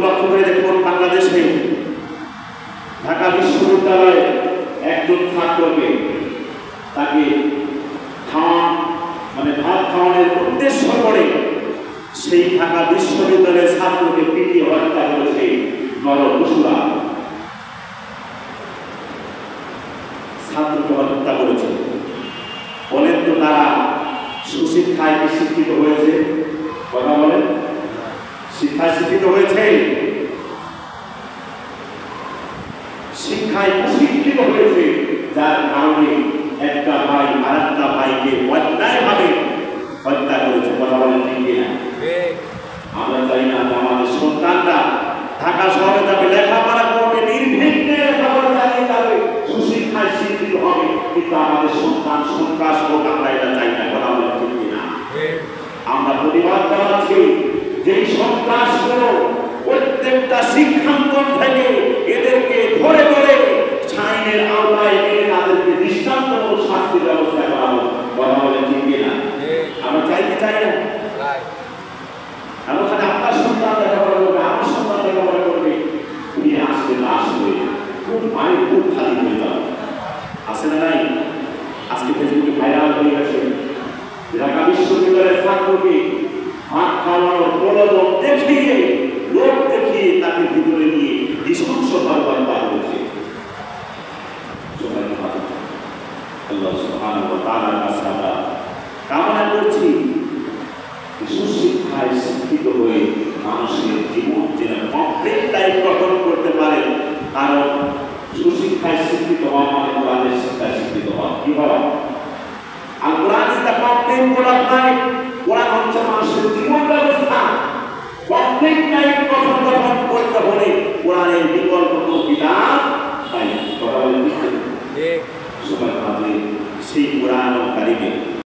লক্ষ্য করে দেখুন, বাংলাদেশে ঢাকা বিশ্ববিদ্যালয়ে একজন ছাত্রকে তাকে ভাত খাওয়ানোর উদ্দেশ্য করে সেই ঢাকা বিশ্ববিদ্যালয়ের ছাত্রকে পিটিয়ে হত্যা করেছে নরপশুরা। ছাত্রকে হত্যা করেছে। বলেন তো তারা সুশিক্ষায় কি শিক্ষিত হয়েছে? কথা বলেন, শিক্ষায় শিক্ষিত হয়েছে? শিক্ষায় শিক্ষিত হয়েছে, যার কারণে একটা ভাই আরেকটা ভাইকে অন্যায়ভাবে হত্যা করেছে। কথা বলেন ঠিক কিনা? আমরা চাই না আমাদের সন্তানরা ঢাকা শহরে যাবে, লেখাপড়া করবে, নির্বিঘ্নে লেখাপড়া চালিয়ে যাবে, সুশিক্ষায় শিক্ষিত হবে, কিন্তু আমাদের সন্তান সন্ত্রাস হোক, আমরা এটা চাই না। কথা বলেন ঠিক কিনা? আমরা প্রতিবাদ জানাচ্ছি যেই সন্ত্রাসগুলো প্রত্যেকটা শিক্ষাঙ্গন থেকে এদেরকে ধরে ধরে আইনের আওতায় এনে তাদেরকে দৃষ্টান্তমূলক শাস্তির ব্যবস্থা করা হোক। কথা বলেন ঠিক কিনা? আমরা চাই কি চাই না? ওখানে আপনার সন্তান লেখাপড়া করবে, আমার সন্তান লেখাপড়া করবে, উনি আসবে না আসবে খুব মায়ের খুব খালি হয়ে যাবে। আসে না নাই? আজকে ফেসবুকে ভাইরাল হয়ে গেছে ঢাকা বিশ্ববিদ্যালয়ের ছাত্রকে ভাত খাওয়ানোর প্রলোভন দেখিয়ে, লোক দেখিয়ে তাকে ভিতরে নিয়ে নৃশংসভাবে হত্যা করেছে। আল্লাহ সুবহানাহু ওয়া তাআলার কাছে আমরা কামনা করছি সুশিক্ষায় শিক্ষিত হয়ে মানুষের জীবন যেন কমপ্লিট লাইফ গঠন করতে পারে। কারণ সুশিক্ষায় শিক্ষিত হওয়া মানে কোরআনের শিক্ষায় শিক্ষিত হওয়া। কি হয়? আর Quran is the complete product life. Quran হচ্ছে মানুষের জীবন ব্যবস্থা। কমপ্লিট লাইফ গঠন করতে হলে কোরআনের বিকল্প কোনো কিতাব নাই। কথা বলেন ঠিক? সময় ভাবে সেই কোরআন কারিমে